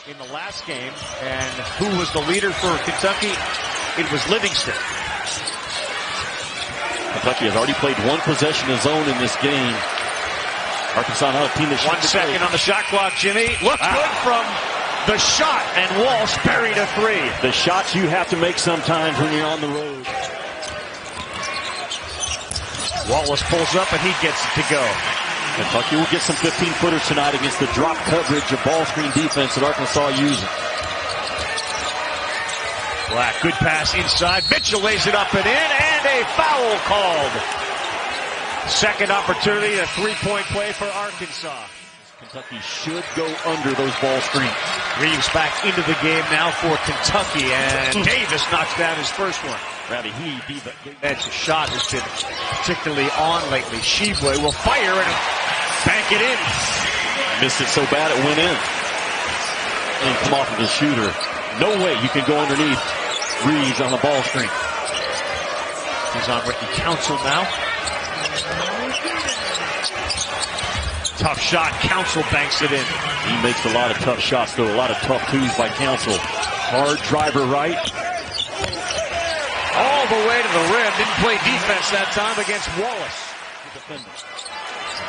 in the last game. And who was the leader for Kentucky? It was Livingston. Kentucky has already played one possession of zone in this game. Arkansas not a team that 1 second on the shot clock, Jimmy. Looks good from the shot, and Walsh buried a three. The shots you have to make sometimes when you're on the road. Wallace pulls up, and he gets it to go. Kentucky will get some 15-footers tonight against the drop coverage of ball screen defense that Arkansas uses. Black, good pass inside. Mitchell lays it up and in, and a foul called. Second opportunity, a three-point play for Arkansas. Kentucky should go under those ball screens. Reeves back into the game now for Kentucky, and Davis knocks down his first one. Rowdy, That shot has been particularly on lately. Sheboy will fire and bank it in. Missed it so bad it went in. And come off of the shooter. No way you can go underneath Reeves on the ball screen. He's on Ricky Council now. Tough shot. Council banks it in. He makes a lot of tough shots, though. A lot of tough twos by Council. Hard driver right. All the way to the rim. Didn't play defense that time against Wallace.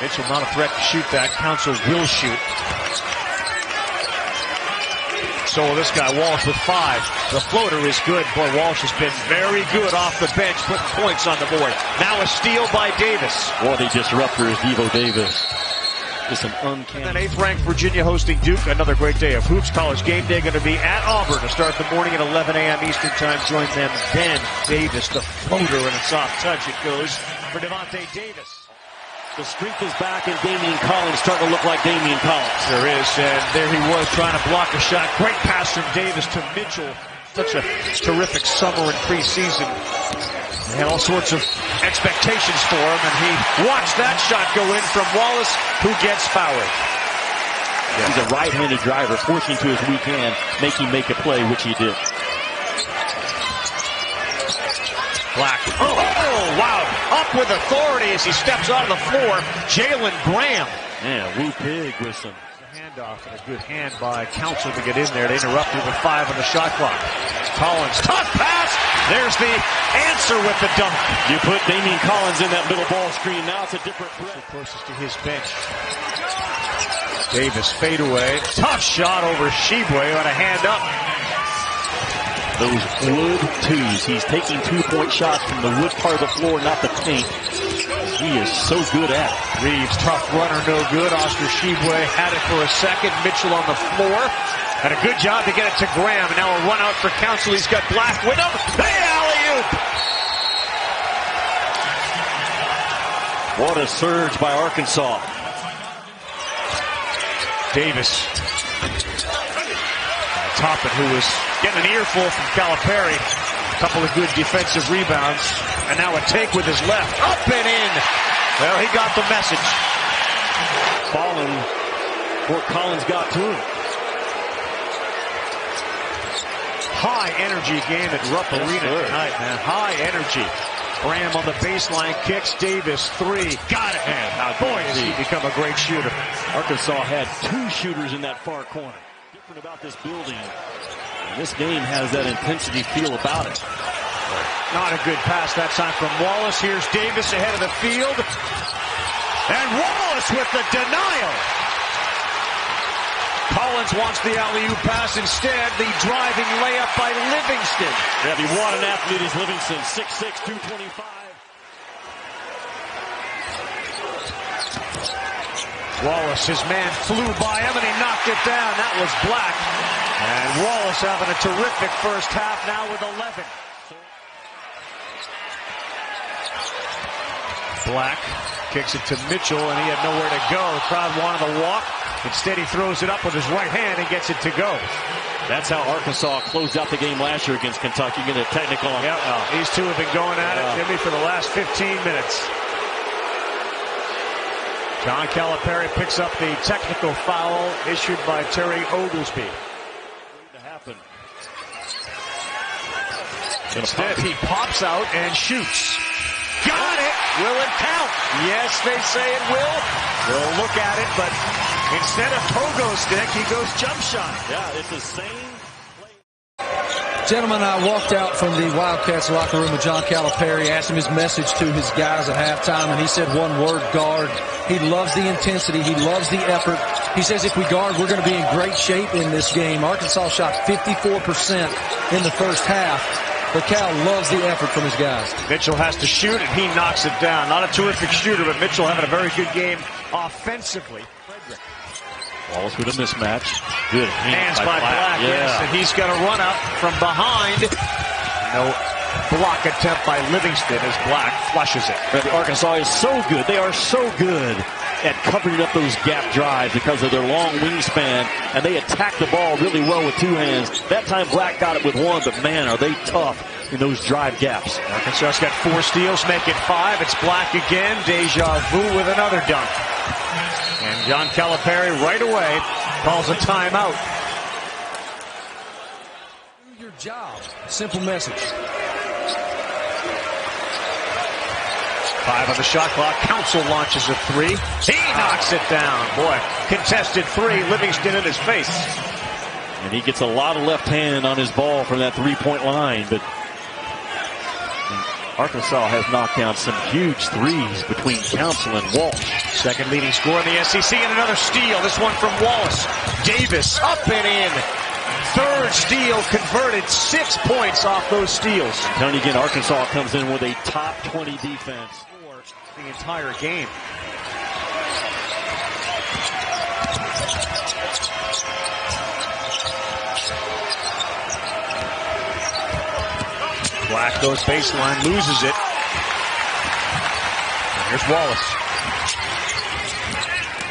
Mitchell not a threat to shoot that. Council will shoot. So this guy, Walsh, with 5. The floater is good. Boy, Walsh has been very good off the bench, putting points on the board. Now a steal by Davis. Boy, the disruptor is Devo Davis. Just an uncanny. And then 8th-ranked Virginia hosting Duke. Another great day of hoops. College game day going to be at Auburn to start the morning at 11 a.m. Eastern time. Join them then. Davis, the floater, and a soft touch. It goes for Devontae Davis. The strength is back, and Damian Collins starting to look like Damian Collins. There is, and there he was trying to block a shot. Great pass from Davis to Mitchell. Such a terrific summer and preseason. They had all sorts of expectations for him, and he watched that shot go in from Wallace, who gets fouled. Yeah. He's a right-handed driver, forcing to his weak hand, make him make a play, which he did. Black. Oh, wow. Up with authority as he steps out of the floor. Jalen Graham. Yeah, Woo Pig with some handoff and a good hand by Council to get in there. They interrupted with 5 on the shot clock. Collins, tough pass. There's the answer with the dunk. You put Damian Collins in that middle ball screen. Now it's a different threat. Closest to his bench. Davis fadeaway. Tough shot over Sheboy on a hand up. Those wood twos. He's taking 2-point shots from the wood part of the floor, not the paint. He is so good at it. Reeves, tough runner, no good. Oscar Sheboy had it for a second. Mitchell on the floor. And a good job to get it to Graham. And now a run out for Council. He's got Black with him. Hey, alley-oop! What a surge by Arkansas. Davis. Toppin, who was getting an earful from Calipari. A couple of good defensive rebounds. And now a take with his left. Up and in. Well, he got the message. Fallen before Collins got to him. High energy game at Rupp Arena tonight, man. High energy. Graham on the baseline, kicks. Davis, 3. Got it. Man, boy, has he become a great shooter. Arkansas had 2 shooters in that far corner. Different about this building. And this game has that intensity feel about it. Not a good pass that time from Wallace. Here's Davis ahead of the field. And Wallace with the denial. Collins wants the alley-oop pass. Instead, the driving layup by Livingston. Yeah, what an athlete is Livingston. 6'6", 225. Wallace, his man flew by him, and he knocked it down. That was Black. And Wallace having a terrific first half now with 11. Black kicks it to Mitchell, and he had nowhere to go. The crowd wanted to walk. Instead, he throws it up with his right hand and gets it to go. That's how Arkansas closed out the game last year against Kentucky. Get a technical on. Yep. These two have been going at it, Jimmy, for the last 15 minutes. John Calipari picks up the technical foul issued by Terry Oglesby. To happen. Instead, he pops out and shoots. Got it! Will it count? Yes, they say it will. We'll look at it, but Instead of pogo stick, he goes jump shot. Yeah, it's the same. Gentlemen, I walked out from the Wildcats locker room with John Calipari, asked him his message to his guys at halftime, and he said one word: guard. He loves the intensity. He loves the effort. He says if we guard, we're going to be in great shape in this game. Arkansas shot 54% in the first half, but Cal loves the effort from his guys. Mitchell has to shoot, and he knocks it down. Not a terrific shooter, but Mitchell having a very good game offensively. Wallace with a mismatch. Good hands by Black. Yeah. Yes, and he's got to run up from behind. No block attempt by Livingston as Black flushes it. But Arkansas is so good. They are so good at covering up those gap drives because of their long wingspan, and they attack the ball really well with two hands. That time Black got it with one, but man, are they tough in those drive gaps. Arkansas's got 4 steals, make it 5. It's Black again. Deja vu with another dunk. And John Calipari right away calls a timeout. Do your job. Simple message. 5 on the shot clock. Council launches a 3. He knocks it down. Boy, contested 3. Livingston in his face. And he gets a lot of left hand on his ball from that three-point line, but Arkansas has knocked down some huge threes between Council and Walsh. Second leading scorer in the SEC, and another steal. This one from Wallace. Davis up and in. Third steal converted. 6 points off those steals. Tony again, Arkansas comes in with a top 20 defense. For the entire game. Black goes baseline, loses it. And here's Wallace.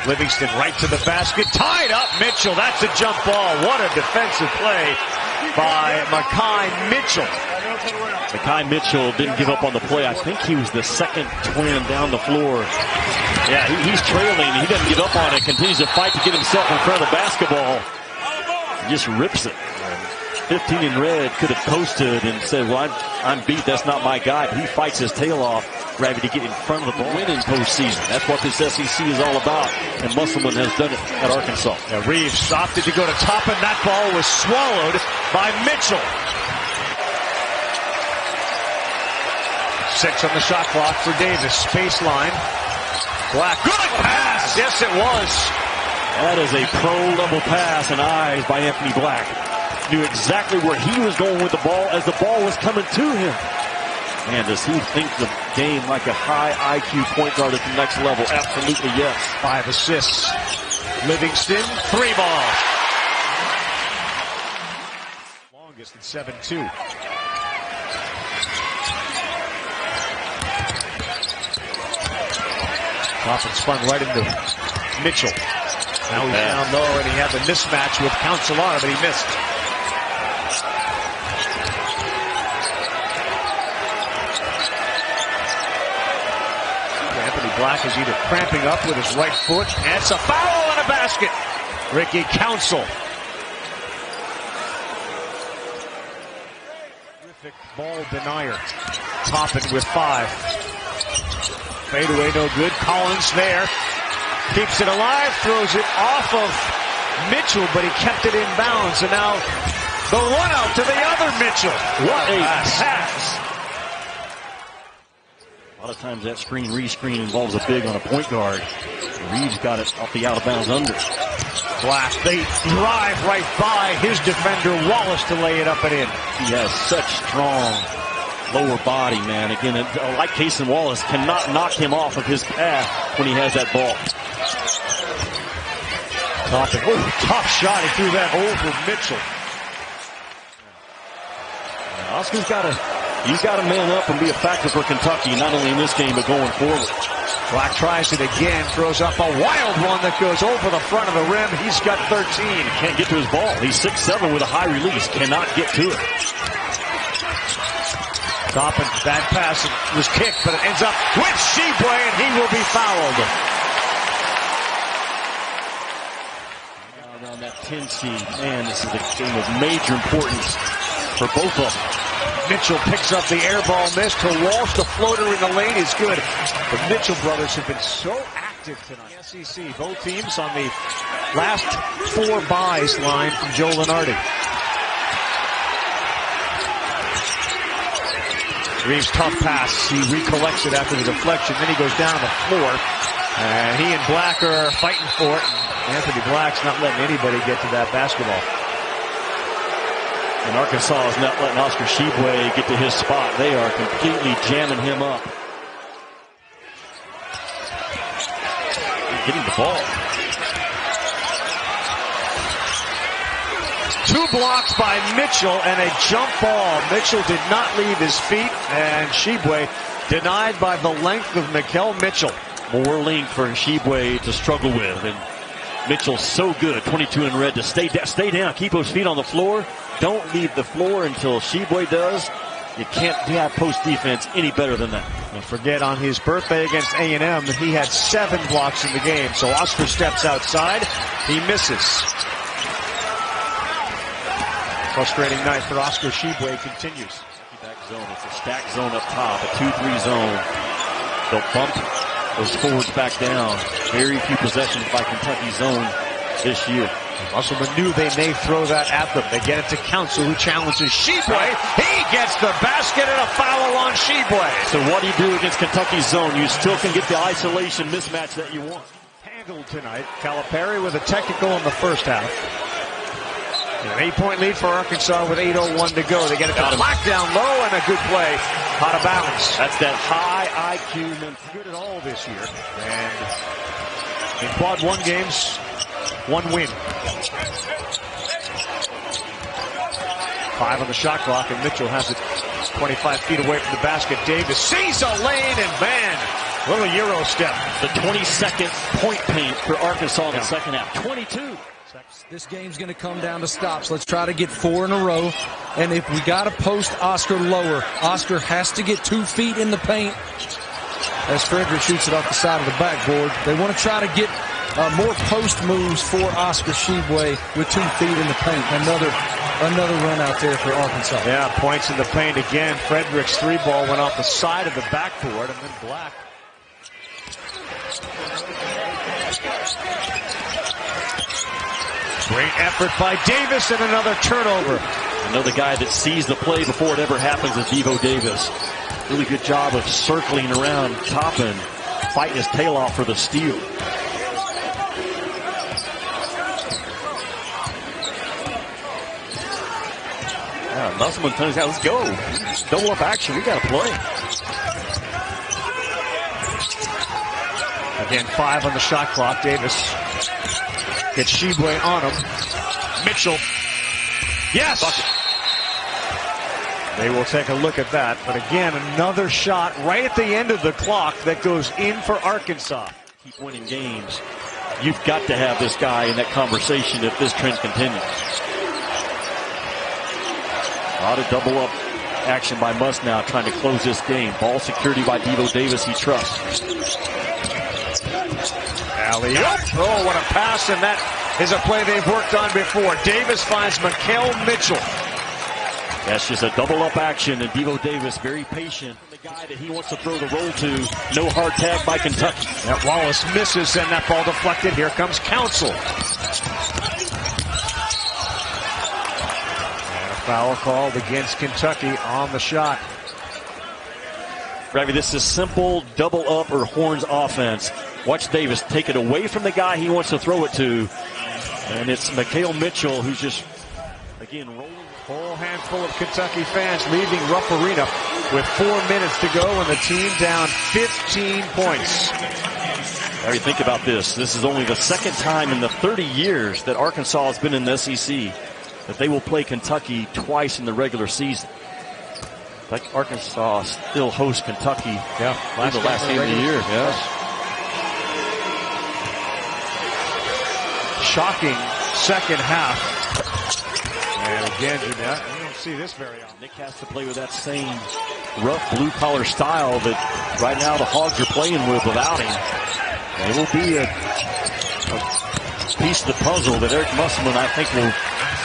Livingston right to the basket. Tied up Mitchell. That's a jump ball. What a defensive play by Mekhi Mitchell. Mekhi Mitchell didn't give up on the play. I think he was the second twin down the floor. Yeah, he's trailing. He doesn't give up on it. Continues to fight to get himself in front of the basketball. He just rips it. 15 in red could have posted and said, well, I'm beat. That's not my guy. But he fights his tail off, Ravi, to get in front of the ball. Win in postseason. That's what this SEC is all about. And Musselman has done it at Arkansas. Now Reeves opted to go to top, and that ball was swallowed by Mitchell. 6 on the shot clock for Davis. Baseline. Black. Good pass. Yes, it was. That is a pro-level pass and eyes by Anthony Black. Knew exactly where he was going with the ball as the ball was coming to him. Man, does he think the game like a high IQ point guard at the next level? Absolutely yes. 5 assists. Livingston, 3 ball. Longest at 7-2. Toppin spun right into Mitchell. Now he's down low, and he had the mismatch with Councilor, but he missed. Anthony Black is either cramping up with his right foot, and it's a foul and a basket. Ricky Council. Terrific ball denier. Toppin with 5. Fadeaway no good. Collins there. Keeps it alive, throws it off of Mitchell, but he kept it in bounds. And now the run out to the other Mitchell. What a pass. A lot of times that screen rescreen involves a big on a point guard. Reeves got it off the out of bounds under. Black, they drive right by his defender Wallace to lay it up and in. He has such strong lower body, man. Again, like Cason Wallace, cannot knock him off of his path when he has that ball. Toppin. Oh, tough shot. He threw that over Mitchell. Oscar's he's got to man up and be a factor for Kentucky, not only in this game, but going forward. Black tries it again, throws up a wild one that goes over the front of the rim. He's got 13. Can't get to his ball. He's 6'7" with a high release. Cannot get to it. Toppin, bad pass, was kicked, but it ends up with Sheboy, and he will be fouled. Around that 10 seed, man, this is a game of major importance for both of them. Mitchell picks up the air ball miss to Walsh. The floater in the lane is good. The Mitchell brothers have been so active. active tonight. SEC, both teams on the last 4 buys line from Joe Lenardi. Reeves' tough pass. He recollects it after the deflection. Then he goes down the floor. And he and Black are fighting for it. And Anthony Black's not letting anybody get to that basketball. And Arkansas is not letting Oscar Shibwe get to his spot. They are completely jamming him up. Getting the ball. 2 blocks by Mitchell and a jump ball. Mitchell did not leave his feet, and Shibwe denied by the length of Mikal Mitchell. More length for Shibwe to struggle with, and Mitchell's so good, 22 in red, to stay down, keep those feet on the floor. Don't leave the floor until Shibwe does. You can't have post defense any better than that. Don't forget, on his birthday against A&M, he had 7 blocks in the game. So Oscar steps outside. He misses. Frustrating night for Oscar Shibwe continues. Back zone. It's a stack zone up top, a 2-3 zone. They'll bump those forwards back down. Very few possessions by Kentucky zone this year. Musselman knew they may throw that at them. They get it to Council, who challenges Shibwe. He gets the basket and a foul on Shibwe. So what do you do against Kentucky's zone? You still can get the isolation mismatch that you want. Handled tonight. Calipari with a technical in the first half. An 8-point lead for Arkansas with 8:01 to go. They get it to Black down low, and a good play out of bounds. That's that high IQ mentality. Good at all this year. And in quad 1 games, 1 win. 5 on the shot clock, and Mitchell has it 25 feet away from the basket. Davis sees a lane, and man, little Euro step. The 22nd point paint for Arkansas in the second half. 22. This game's going to come down to stops. Let's try to get 4 in a row. And if we got to post Oscar lower, Oscar has to get 2 feet in the paint. As Frederick shoots it off the side of the backboard, they want to try to get more post moves for Oscar Shibwe with 2 feet in the paint. Another run out there for Arkansas. Yeah, points in the paint again. Frederick's 3-ball went off the side of the backboard, and then Black. Great effort by Davis, and another turnover. Another guy that sees the play before it ever happens is Devo Davis. Really good job of circling around Toppin, fighting his tail off for the steal. Yeah, Musselman turns out, let's go. Double up action, we got to play. Again, 5 on the shot clock. Davis gets Shibwe on him. Mitchell. Yes! Bucket. They will take a look at that. But again, another shot right at the end of the clock that goes in for Arkansas. Keep winning games. You've got to have this guy in that conversation if this trend continues. A lot of double up action by Muss now trying to close this game. Ball security by Devo Davis, he trusts. Alley-oop. Oh, what a pass, and that is a play they've worked on before. Davis finds Mikal Mitchell. That's just a double-up action, and Devo Davis very patient. The guy that he wants to throw the roll to. No hard tag by Kentucky. That Wallace misses, and that ball deflected. Here comes Council. And a foul called against Kentucky on the shot. Ravi, this is simple double-up or horns offense. Watch Davis take it away from the guy he wants to throw it to. And it's Mikal Mitchell who's just, again, rolling. Whole handful of Kentucky fans leaving Rupp Arena with 4 minutes to go and the team down 15 points. Larry, think about this. This is only the second time in the 30 years that Arkansas has been in the SEC that they will play Kentucky twice in the regular season. Like Arkansas still hosts Kentucky. Yeah, the last game of the year. Yes. Shocking second half. And again, you don't see this very often. Nick has to play with that same rough blue-collar style that right now the Hogs are playing with without him. And it will be a piece of the puzzle that Eric Musselman, I think, will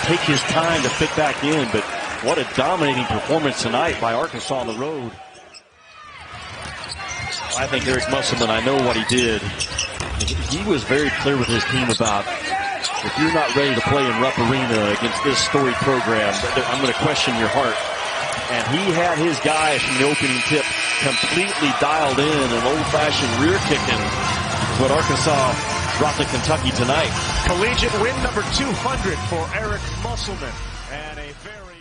take his time to fit back in. But what a dominating performance tonight by Arkansas on the road. I think Eric Musselman, I know what he did. he was very clear with his team about, if you're not ready to play in Rupp Arena against this storied program, I'm going to question your heart. And he had his guys from the opening tip completely dialed in, and old-fashioned rear kicking is what Arkansas brought to Kentucky tonight. Collegiate win number 200 for Eric Musselman. And a very